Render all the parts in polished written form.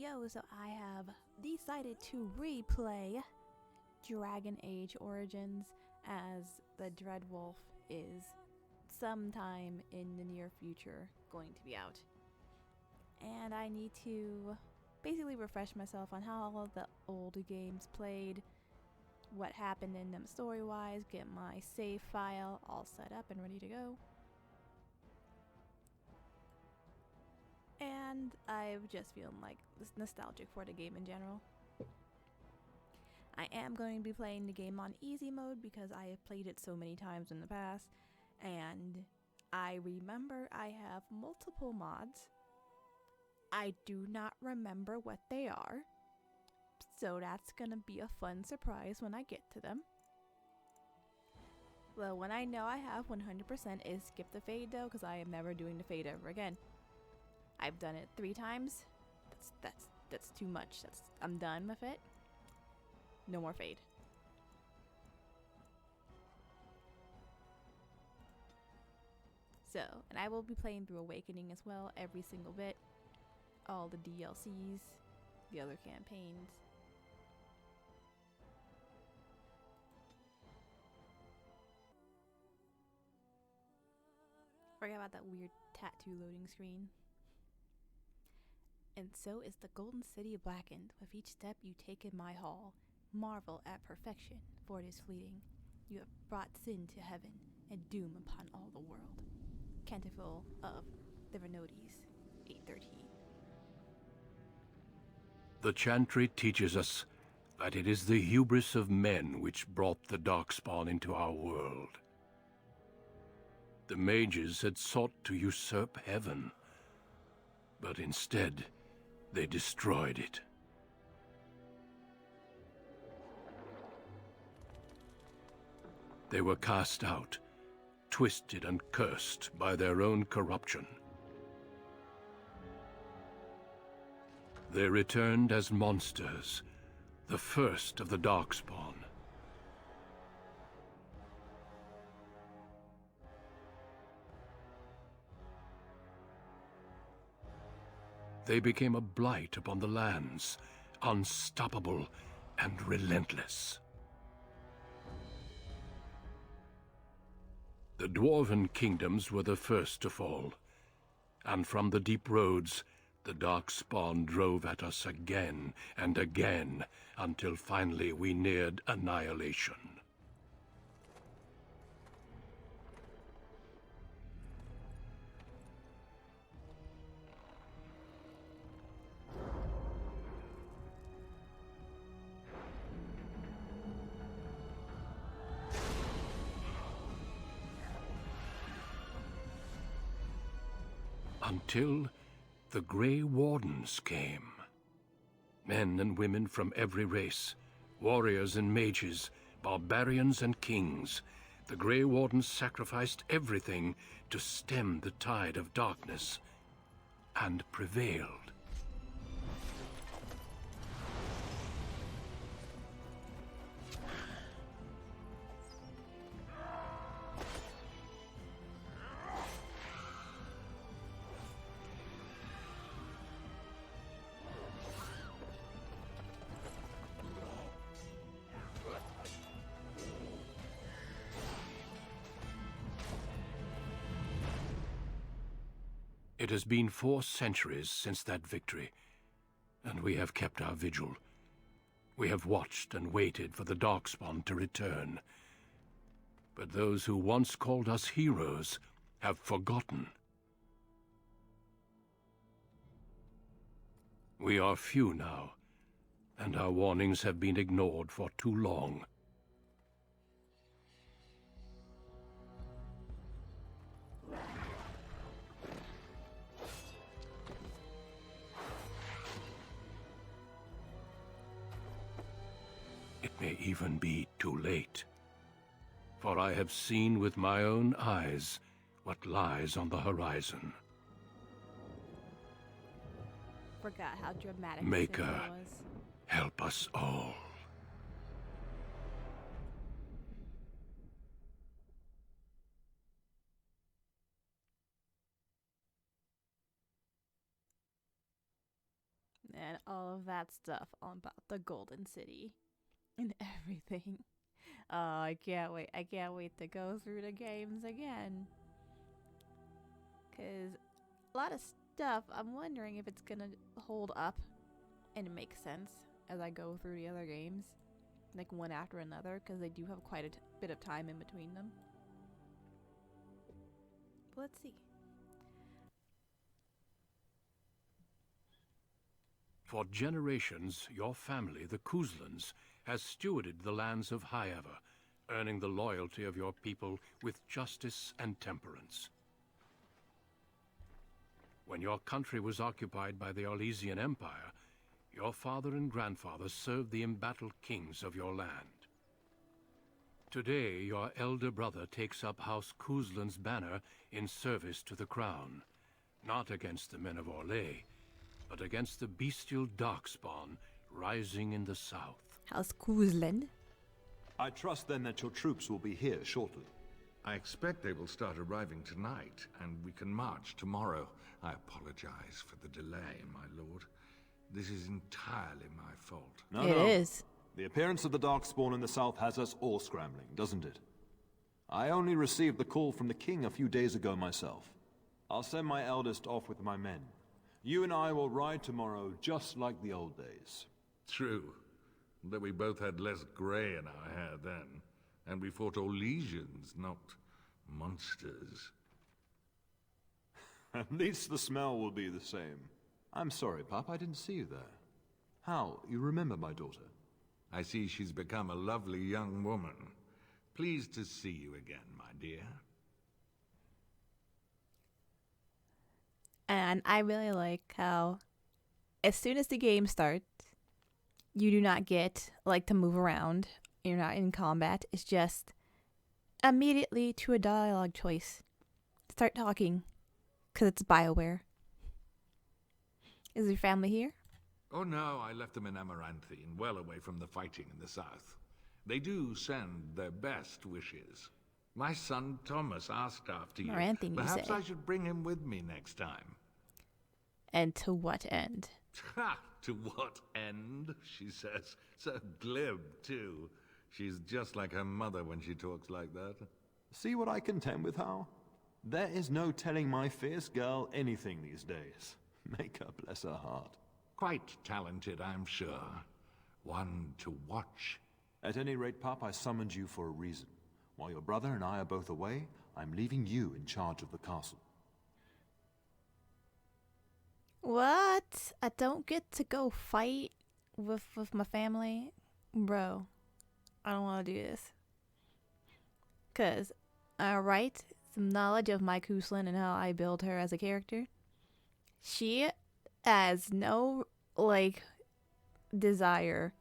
So I have decided to replay Dragon Age Origins as the Dreadwolf is sometime in the near future going to be out. And I need to basically refresh myself on how all of the old games played, what happened in them story-wise, get my save file all set up and ready to go. And I've just feeling like nostalgic for the game in general. I am going to be playing the game on easy mode because I have played it so many times in the past, and I remember I have multiple mods. I do not remember what they are, so that's gonna be a fun surprise when I get to them. Well, when I know I have 100% is skip the fade though, because I am never doing the fade ever again. I've done it 3 times. That's too much. I'm done with it. No more fade. So, and I will be playing through Awakening as well, every single bit. All the DLCs, the other campaigns. Forget about that weird tattoo loading screen. And so is the golden city blackened with each step you take in my hall. Marvel at perfection, for it is fleeting. You have brought sin to heaven and doom upon all the world. Canticle of the Venotes, 813. The chantry teaches us that it is the hubris of men which brought the Darkspawn into our world. The mages had sought to usurp heaven, but instead they destroyed it. They were cast out, twisted and cursed by their own corruption. They returned as monsters, the first of the Darkspawn. They became a blight upon the lands, unstoppable and relentless. The dwarven kingdoms were the first to fall, and from the deep roads, the Darkspawn drove at us again and again, until finally we neared annihilation. Until the Grey Wardens came. Men and women from every race, warriors and mages, barbarians and kings, the Grey Wardens sacrificed everything to stem the tide of darkness, and prevailed. It has been 4 centuries since that victory, and we have kept our vigil. We have watched and waited for the Darkspawn to return. But those who once called us heroes have forgotten. We are few now, and our warnings have been ignored for too long. It may even be too late, for I have seen with my own eyes what lies on the horizon. Forgot how dramatic Maker, this was. help us all. And all of that stuff about the Golden City and everything. Oh, I can't wait. I can't wait to go through the games again. Because a lot of stuff, I'm wondering if it's going to hold up and make sense as I go through the other games. Like one after another, because they do have quite a bit of time in between them. But let's see. For generations, your family, the Couslands, has stewarded the lands of Highever, earning the loyalty of your people with justice and temperance. When your country was occupied by the Orlesian Empire, your father and grandfather served the embattled kings of your land. Today, your elder brother takes up House Cousland's banner in service to the crown, not against the men of Orlais, but against the bestial darkspawn rising in the south. House Cousland? I trust then that your troops will be here shortly. I expect they will start arriving tonight, and we can march tomorrow. I apologize for the delay, my lord. This is entirely my fault. No, It is. The appearance of the Darkspawn in the south has us all scrambling, doesn't it? I only received the call from the king a few days ago myself. I'll send my eldest off with my men. You and I will ride tomorrow just like the old days. True, that we both had less grey in our hair then, and we fought Orlesians, not monsters. At least the smell will be the same. I'm sorry, Pop, I didn't see you there. How, you remember my daughter? I see she's become a lovely young woman. Pleased to see you again, my dear. And I really like how as soon as the game starts, you do not get like to move around. You're not in combat. It's just immediately to a dialogue choice. Start talking. Because it's BioWare. Is your family here? Oh no, I left them in Amaranthine, well away from the fighting in the south. They do send their best wishes. My son Thomas asked after you. Amaranthine, you Perhaps say? I should bring him with me next time. And to what end? Ha! To what end? She says. So glib, too. She's just like her mother when she talks like that. See what I contend with, Howe? There is no telling my fierce girl anything these days. Make her bless her heart. Quite talented, I'm sure. One to watch. At any rate, Pop, I summoned you for a reason. While your brother and I are both away, I'm leaving you in charge of the castle. What? I don't get to go fight with my family? Bro, I don't want to do this. Because, alright, some knowledge of my Cousland and how I build her as a character. She has no, desire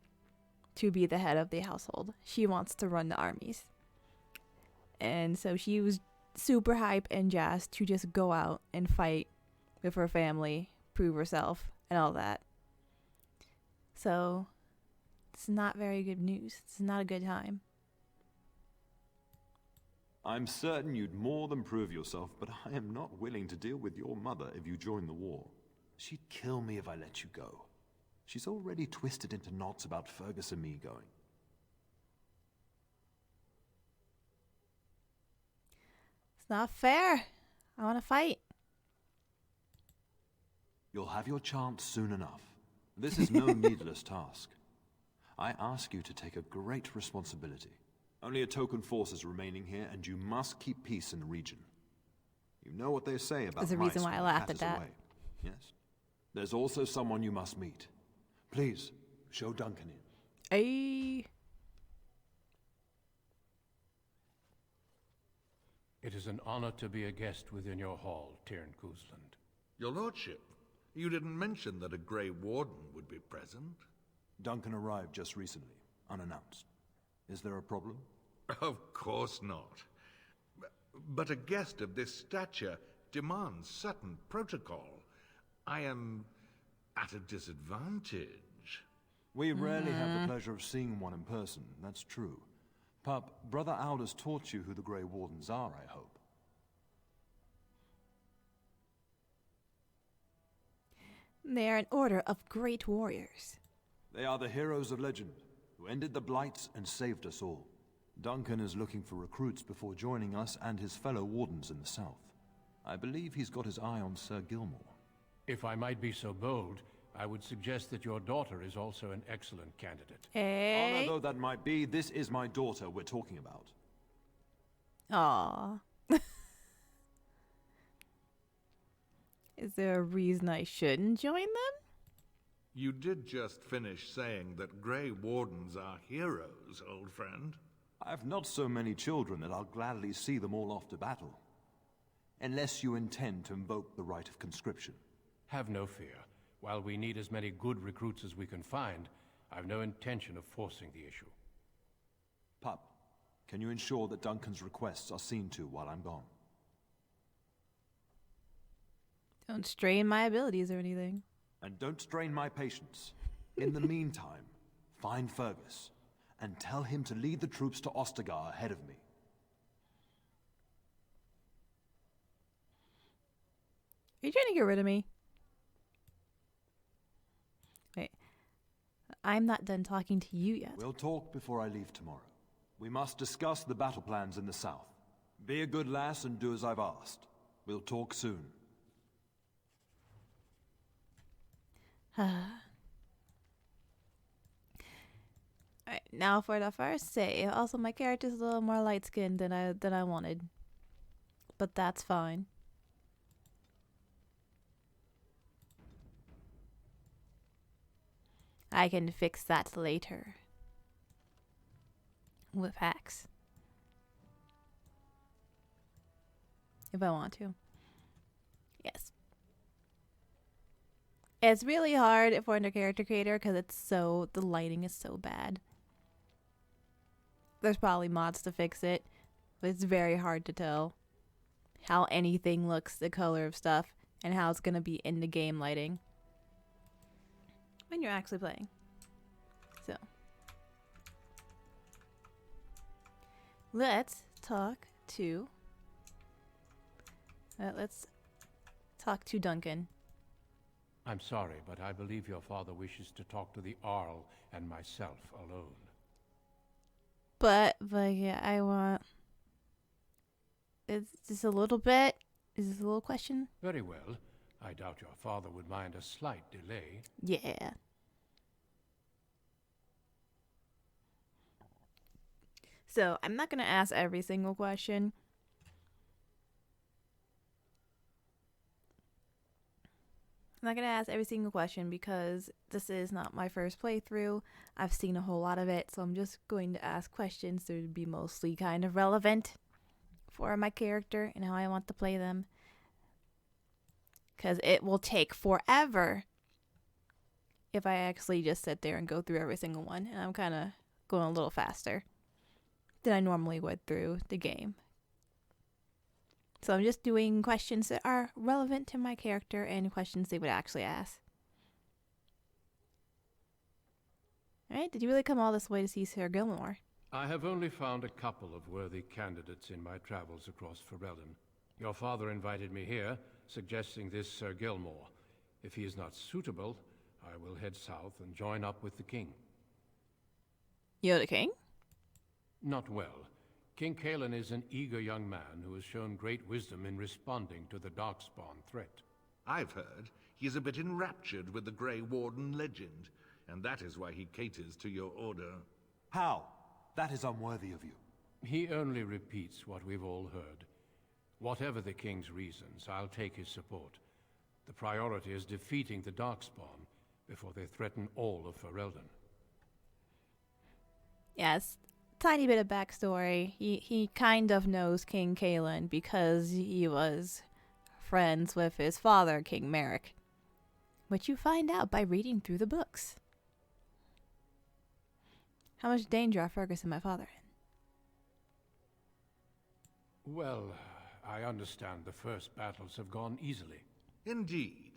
to be the head of the household. She wants to run the armies. And so she was super hype and jazzed to just go out and fight with her family, prove herself, and all that. So, it's not very good news. It's not a good time. I'm certain you'd more than prove yourself, but I am not willing to deal with your mother if you join the war. She'd kill me if I let you go. She's already twisted into knots about Fergus and me going. It's not fair. I want to fight. You'll have your chance soon enough. This is no needless task. I ask you to take a great responsibility. Only a token force is remaining here, and you must keep peace in the region. You know what they say about There's a reason mice why I when a laughed cat at is that. away. Yes. There's also someone you must meet. Please, show Duncan in. Ay. It is an honor to be a guest within your hall, Tyrn Cousland. Your lordship, you didn't mention that a Grey Warden would be present. Duncan arrived just recently, unannounced. Is there a problem? Of course not. But a guest of this stature demands certain protocol. I am at a disadvantage. We rarely have the pleasure of seeing one in person, that's true. Pup, Brother Aldous taught you who the Grey Wardens are, I hope. They are an order of great warriors. They are the heroes of legend, who ended the Blight and saved us all. Duncan is looking for recruits before joining us and his fellow wardens in the south. I believe he's got his eye on Sir Gilmore. If I might be so bold, I would suggest that your daughter is also an excellent candidate. Hey. Honor though that might be, this is my daughter we're talking about. Aww. Is there a reason I shouldn't join them? You did just finish saying that Grey Wardens are heroes, old friend. I've not so many children that I'll gladly see them all off to battle. Unless you intend to invoke the right of conscription. Have no fear. While we need as many good recruits as we can find, I've no intention of forcing the issue. Pup, can you ensure that Duncan's requests are seen to while I'm gone? Don't strain my abilities or anything. And don't strain my patience. In the meantime, find Fergus, and tell him to lead the troops to Ostagar ahead of me. Are you trying to get rid of me? Wait. I'm not done talking to you yet. We'll talk before I leave tomorrow. We must discuss the battle plans in the south. Be a good lass and do as I've asked. We'll talk soon. Alright, now for the first save. Also, my character's a little more light-skinned than I wanted. But that's fine. I can fix that later. With hacks. If I want to. Yes. It's really hard for under character creator because the lighting is so bad. There's probably mods to fix it, but it's very hard to tell how anything looks, the color of stuff, and how it's gonna be in the game lighting when you're actually playing. So let's talk to Duncan. I'm sorry, but I believe your father wishes to talk to the Arl and myself alone. But yeah, I want... Is this a little bit? Is this a little question? Very well. I doubt your father would mind a slight delay. Yeah. So, I'm not going to ask every single question. I'm not going to ask every single question because this is not my first playthrough. I've seen a whole lot of it, so I'm just going to ask questions that would be mostly kind of relevant for my character and how I want to play them. Because it will take forever if I actually just sit there and go through every single one. And I'm kind of going a little faster than I normally would through the game. So I'm just doing questions that are relevant to my character and questions they would actually ask. Alright, did you really come all this way to see Sir Gilmore? I have only found a couple of worthy candidates in my travels across Ferelden. Your father invited me here, suggesting this Sir Gilmore. If he is not suitable, I will head south and join up with the king. You're the king? Not well. King Cailan is an eager young man who has shown great wisdom in responding to the Darkspawn threat. I've heard he is a bit enraptured with the Grey Warden legend, and that is why he caters to your order. How? That is unworthy of you. He only repeats what we've all heard. Whatever the king's reasons, I'll take his support. The priority is defeating the Darkspawn before they threaten all of Ferelden. Yes. Tiny bit of backstory. He kind of knows King Cailan because he was friends with his father, King Merrick. Which you find out by reading through the books. How much danger are Fergus and my father in? Well, I understand the first battles have gone easily. Indeed.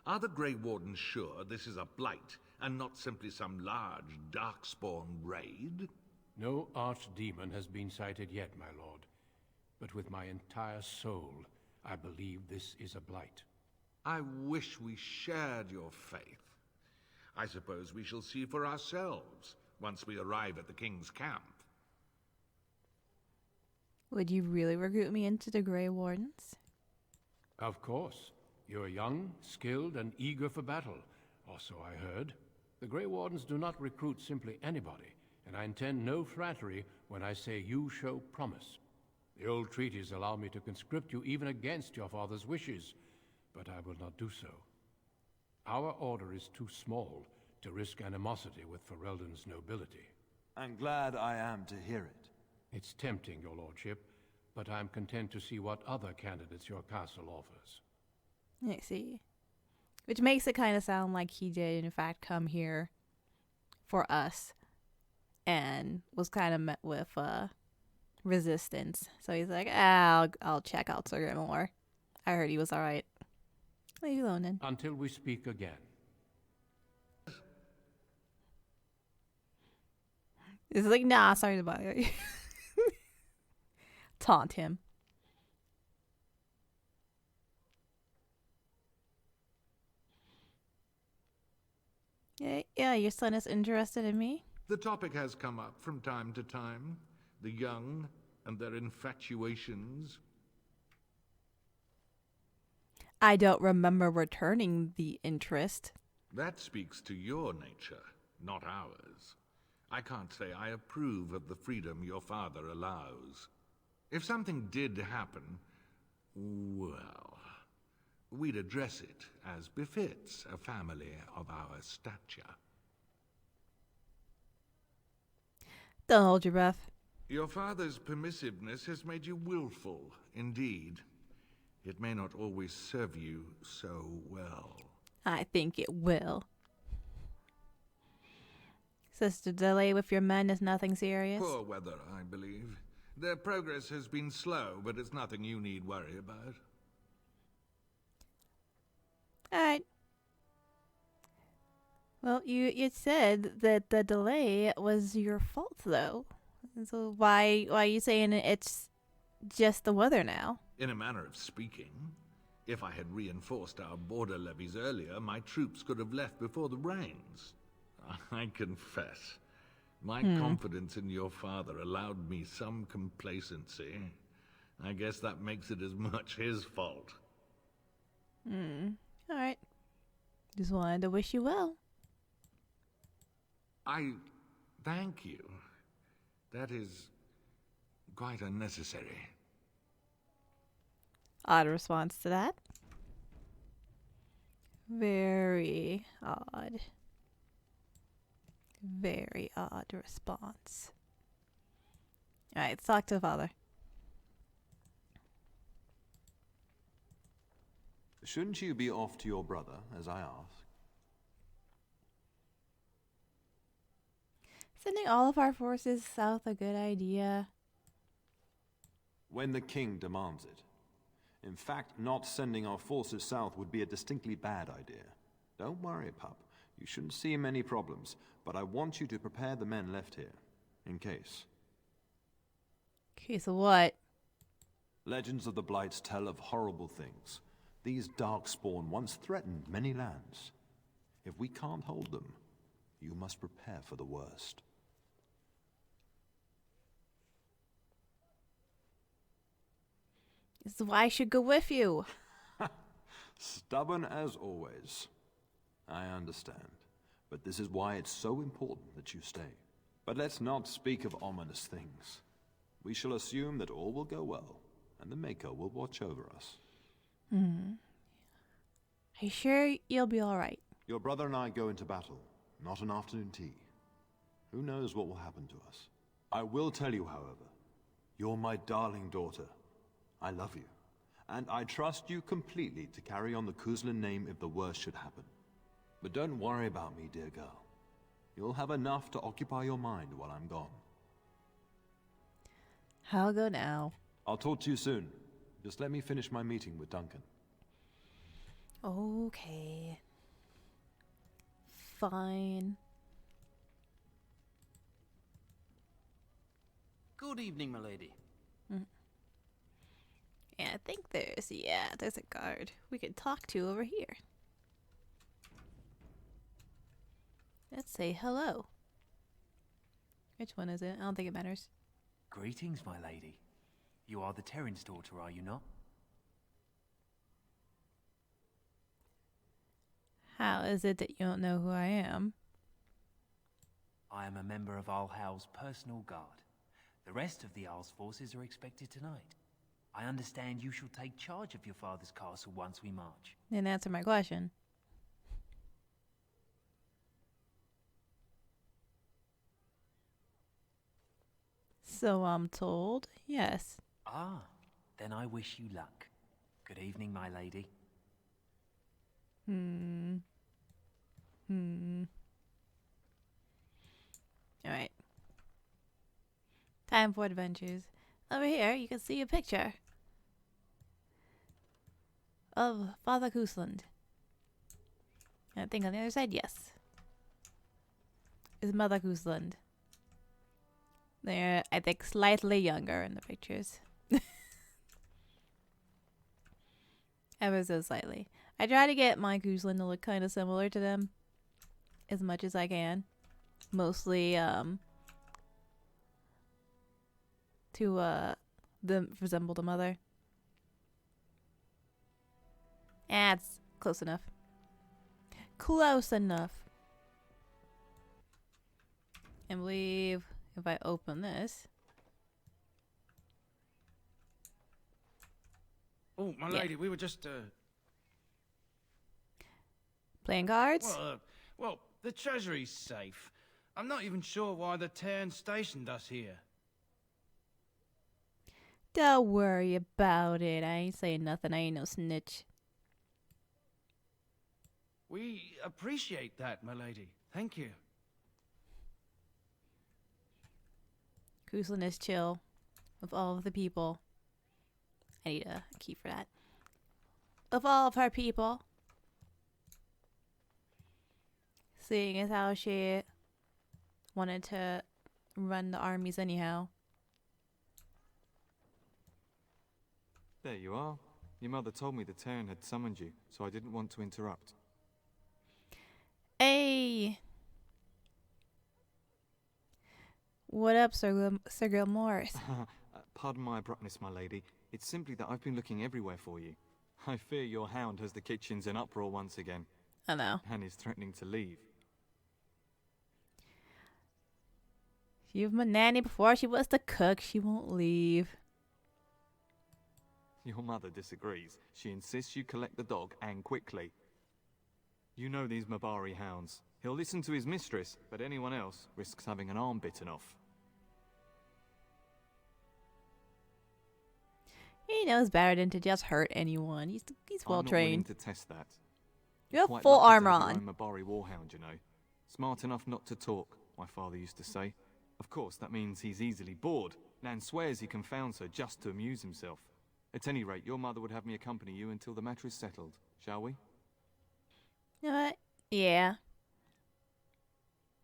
Are the Grey Wardens sure this is a blight, and not simply some large Darkspawn raid? No archdemon has been sighted yet, my lord. But with my entire soul, I believe this is a blight. I wish we shared your faith. I suppose we shall see for ourselves once we arrive at the king's camp. Would you really recruit me into the Grey Wardens? Of course. You're young, skilled, and eager for battle. Or so I heard. The Grey Wardens do not recruit simply anybody, and I intend no flattery when I say you show promise. The old treaties allow me to conscript you even against your father's wishes, but I will not do so. Our order is too small to risk animosity with Ferelden's nobility. I'm glad I am to hear it. It's tempting, your lordship, but I'm content to see what other candidates your castle offers. I see. Which makes it kind of sound like he did, in fact, come here for us and was kind of met with resistance. So he's like, I'll check out Sir Gilmore. I heard he was all right. Leave you alone then. Until we speak again. It's like, nah, sorry to bother you. Taunt him. Yeah, your son is interested in me? The topic has come up from time to time. The young and their infatuations. I don't remember returning the interest. That speaks to your nature, not ours. I can't say I approve of the freedom your father allows. If something did happen, well, we'd address it as befits a family of our stature. Don't hold your breath. Your father's permissiveness has made you willful, indeed. It may not always serve you so well. I think it will. Sister, delay with your men is nothing serious? Poor weather, I believe. Their progress has been slow, but it's nothing you need worry about. Alright. Well, you said that the delay was your fault, though. So why are you saying it's just the weather now? In a manner of speaking, if I had reinforced our border levies earlier, my troops could have left before the rains. I confess, my confidence in your father allowed me some complacency. I guess that makes it as much his fault. Alright. Just wanted to wish you well. I thank you. That is quite unnecessary. Odd response to that. Very odd. Very odd response. Alright, let's talk to the father. Shouldn't you be off to your brother, as I asked? Sending all of our forces south a good idea? When the king demands it. In fact, not sending our forces south would be a distinctly bad idea. Don't worry, pup. You shouldn't see many problems, but I want you to prepare the men left here, in case. Case of what? Legends of the Blights tell of horrible things. These darkspawn once threatened many lands. If we can't hold them, you must prepare for the worst. This is why I should go with you. Stubborn as always. I understand. But this is why it's so important that you stay. But let's not speak of ominous things. We shall assume that all will go well, and the Maker will watch over us. Are you sure you'll be alright? Your brother and I go into battle, not an afternoon tea. Who knows what will happen to us? I will tell you, however, you're my darling daughter. I love you, and I trust you completely to carry on the Cousland name if the worst should happen. But don't worry about me, dear girl. You'll have enough to occupy your mind while I'm gone. I'll go now. I'll talk to you soon. Just let me finish my meeting with Duncan. Okay. Fine. Good evening, milady. Yeah, I think there's a guard we could talk to over here. Let's say hello. Which one is it? I don't think it matters. Greetings, my lady. You are the Terran's daughter, are you not? How is it that you don't know who I am? I am a member of Howe's personal guard. The rest of the Owl's forces are expected tonight. I understand you shall take charge of your father's castle once we march. Didn't answer my question. So I'm told, yes. Ah, then I wish you luck. Good evening, my lady. Alright. Time for adventures. Over here, you can see a picture of Father Cousland. I think on the other side, yes, is Mother Cousland. They're, I think, slightly younger in the pictures. Ever so slightly. I try to get my Cousland to look kind of similar to them as much as I can. Mostly, to them resemble the mother. It's close enough. Close enough. I believe if I open this. Oh, my Yeah. lady, we were just, Playing cards? well, the treasury's safe. I'm not even sure why the Terran stationed us here. Don't worry about it. I ain't saying nothing. I ain't no snitch. We appreciate that, my lady. Thank you. Cousland is chill with all of the people. I need a key for that. Of all of her people. Seeing as how she wanted to run the armies anyhow. There you are. Your mother told me the Terran had summoned you, so I didn't want to interrupt. Hey! What up, Sir Gilmore? Pardon my abruptness, my lady. It's simply that I've been looking everywhere for you. I fear your hound has the kitchens in uproar once again. I know. And is threatening to leave. She was my nanny before she was the cook. She won't leave. Your mother disagrees. She insists you collect the dog, and quickly. You know these Mabari hounds. He'll listen to his mistress, but anyone else risks having an arm bitten off. He knows better than to just hurt anyone. He's well I'm not willing trained. to test that. You have Quite full lucky to armor have your on. own Mabari warhound, you know. Smart enough not to talk, my father used to say. Of course, that means he's easily bored. Nan swears he confounds her just to amuse himself. At any rate, your mother would have me accompany you until the matter is settled, shall we? You know what? Yeah.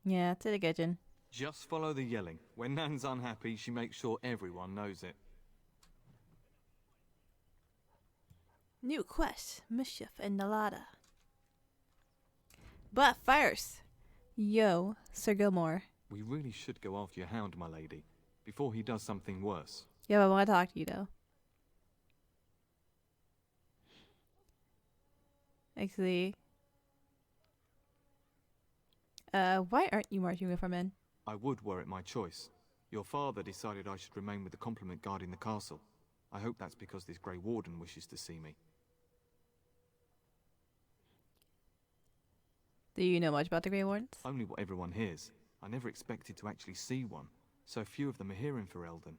Yeah, to the kitchen. Just follow the yelling. When Nan's unhappy, she makes sure everyone knows it. New quest, Mischief and Nalada. But first, yo, Sir Gilmore. We really should go after your hound, my lady, before he does something worse. Yo, I want to talk to you though. Actually, why aren't you marching with our men? I would were it my choice. Your father decided I should remain with the complement guarding the castle. I hope that's because this Grey Warden wishes to see me. Do you know much about the Grey Wardens? Only what everyone hears. I never expected to actually see one. So few of them are here in Ferelden.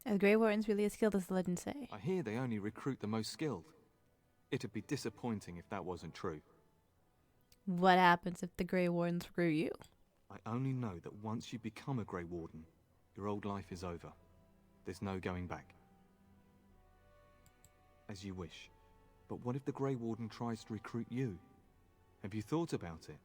Are the Grey Wardens really as skilled as the legends say? I hear they only recruit the most skilled. It'd be disappointing if that wasn't true. What happens if the Grey Wardens recruit you? I only know that once you become a Grey Warden, your old life is over. there's no going back. As you wish. But what if the Grey Warden tries to recruit you? Have you thought about it?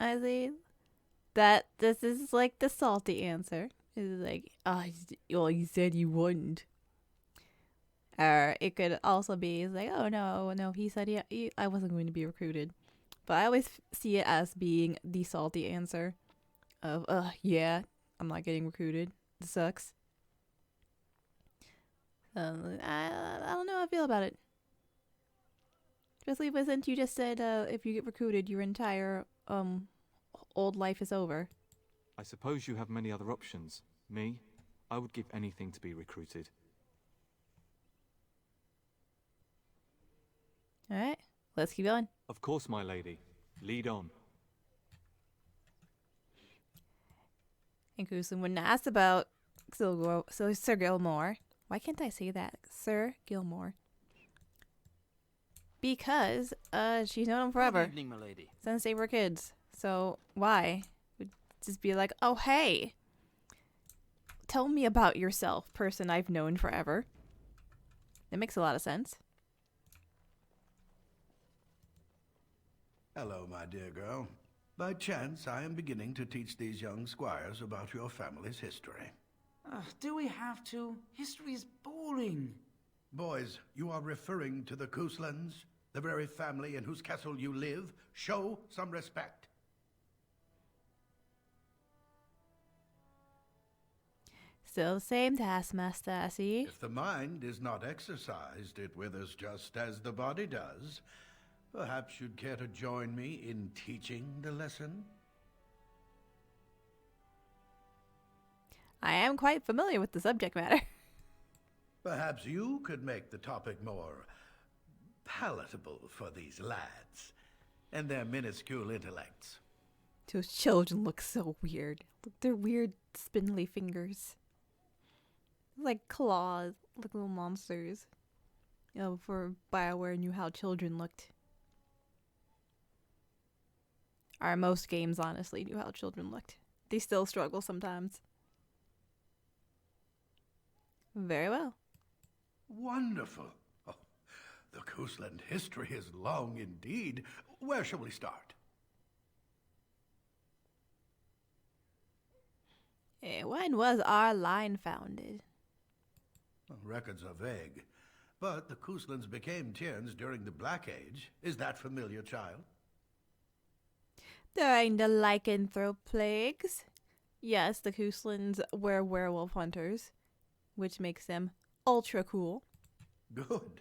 I see that this is like the salty answer. It's like, oh, well, you said you wouldn't. Or it could also be like, oh no, he said I wasn't going to be recruited. But I always see it as being the salty answer of, yeah, I'm not getting recruited. It sucks. I don't know how I feel about it. Especially since you just said if you get recruited, your entire old life is over. I suppose you have many other options. Me? I would give anything to be recruited. Alright, let's keep going. Of course, my lady. Lead on. And Cousland, when asked about Sir Gilmore, why can't I say that? Sir Gilmore. Because she's known him forever. Good evening, my lady. Since they were kids. So why? Would just be like, oh hey, tell me about yourself, person I've known forever. That makes a lot of sense. Hello, my dear girl. By chance, I am beginning to teach these young squires about your family's history. Do we have to? History is boring. Boys, you are referring to the Couslands, the very family in whose castle you live. Show some respect. Still the same taskmaster, I see. If the mind is not exercised, it withers just as the body does. Perhaps you'd care to join me in teaching the lesson? I am quite familiar with the subject matter. Perhaps you could make the topic more palatable for these lads and their minuscule intellects. Those children look so weird. Look, their weird spindly fingers. Like claws, like little monsters. You know, before BioWare knew how children looked. Or most games honestly knew how children looked. They still struggle sometimes. Very well. Wonderful. Oh, the Cousland history is long indeed. Where shall we start? When was our line founded? Records are vague, but the Couslands became Tierns during the Black Age. Is that familiar, child? During the lycanthrope plagues. Yes, the Couslands were werewolf hunters, which makes them ultra cool. Good.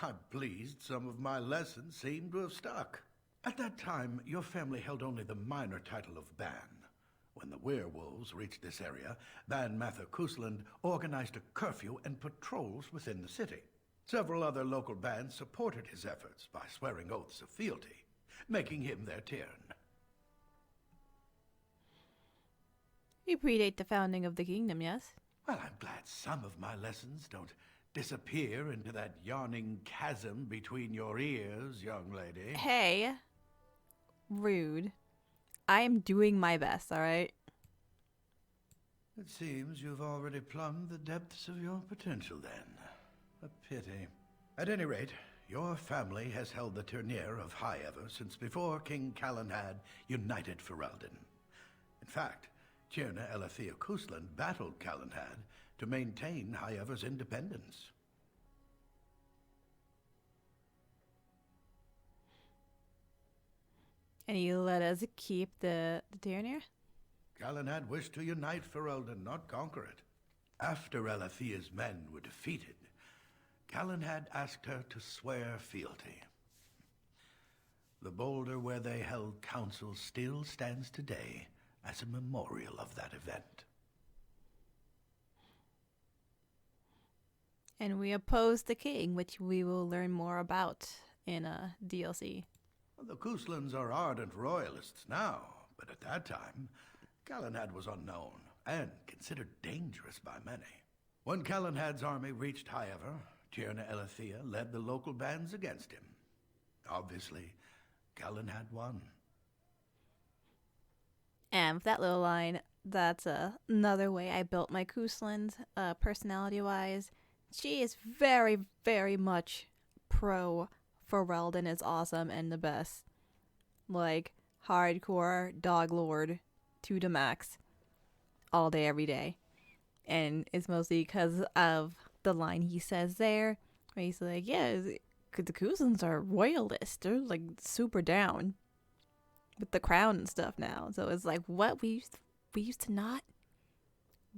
I'm pleased some of my lessons seem to have stuck. At that time, your family held only the minor title of Ban. When the werewolves reached this area, Ban Mather Cousland organized a curfew and patrols within the city. Several other local bands supported his efforts by swearing oaths of fealty, making him their Tiern. You predate the founding of the kingdom, yes? Well, I'm glad some of my lessons don't disappear into that yawning chasm between your ears, young lady. Hey. Rude. I am doing my best, alright? It seems you've already plumbed the depths of your potential, then. A pity. At any rate, your family has held the tournure of Highever since before King Calenhad united Ferelden. In fact, Tierna Elathea Cousland battled Calenhad to maintain Highever's independence. And you let us keep the tournure? Calenhad wished to unite Ferelden, not conquer it. After Elathea's men were defeated, Calenhad asked her to swear fealty. The boulder where they held council still stands today as a memorial of that event. And we opposed the king, which we will learn more about in a DLC. The Couslands are ardent royalists now, but at that time, Calenhad was unknown and considered dangerous by many. When Calenhad's army reached Highever, Tierna Elethea led the local bands against him. Obviously, Callan had won. And with that little line, that's another way I built my Cousland, personality-wise. She is very, very much pro Ferelden is awesome and the best. Like, hardcore dog lord to the max. All day, every day. And it's mostly because of the line he says there, where he's like, yeah, because the Cousins are royalists. They're, like, super down with the crown and stuff now. So it's like, what? We used to not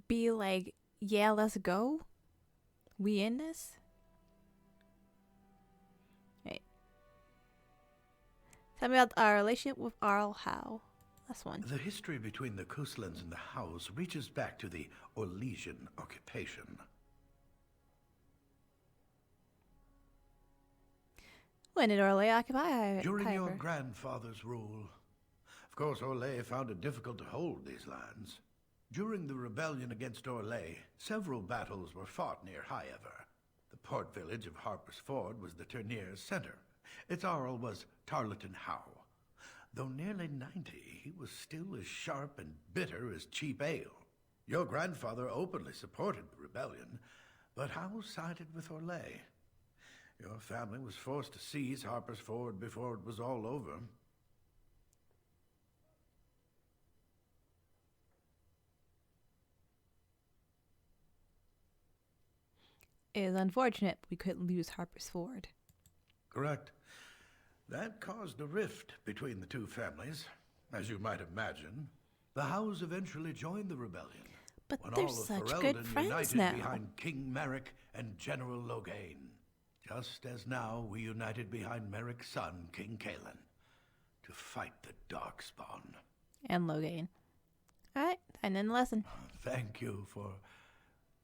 be like, yeah, let's go? We in this? Hey. Tell me about our relationship with Arl Howe. That's one. The history between the Couslands and the Howes reaches back to the Orlesian occupation. When did Orlais occupy During your Highever? grandfather's rule. Of course, Orlais found it difficult to hold these lands. During the rebellion against Orlais, several battles were fought near Highever. The port village of Harper's Ford was the tournier's center. Its Arl was Tarleton Howe. Though nearly 90, he was still as sharp and bitter as cheap ale. Your grandfather openly supported the rebellion, but Howe sided with Orlais. Your family was forced to seize Harper's Ford before it was all over. It is unfortunate we couldn't lose Harper's Ford. Correct. That caused a rift between the two families, as you might imagine. The Howes eventually joined the rebellion. But when they're all of such Ferelden good friends united now. behind King Merrick and General Loghain. Just as now we united behind Merrick's son, King Callan, to fight the Darkspawn. And Loghain. Alright, and then the lesson. Thank you for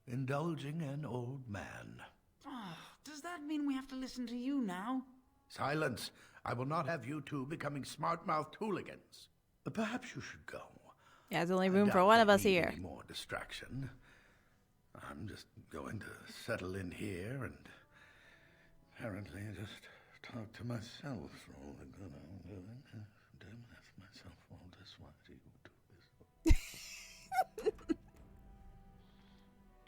indulging an old man. Oh, does that mean we have to listen to you now? Silence! I will not have you two becoming smart-mouthed hooligans. Perhaps you should go. Yeah, there's only I room for doubt one they of us need here. any more distraction. I'm just going to settle in here and apparently just talk to myself for all the good I'm doing. Damn, that's myself all this. Why do you do this?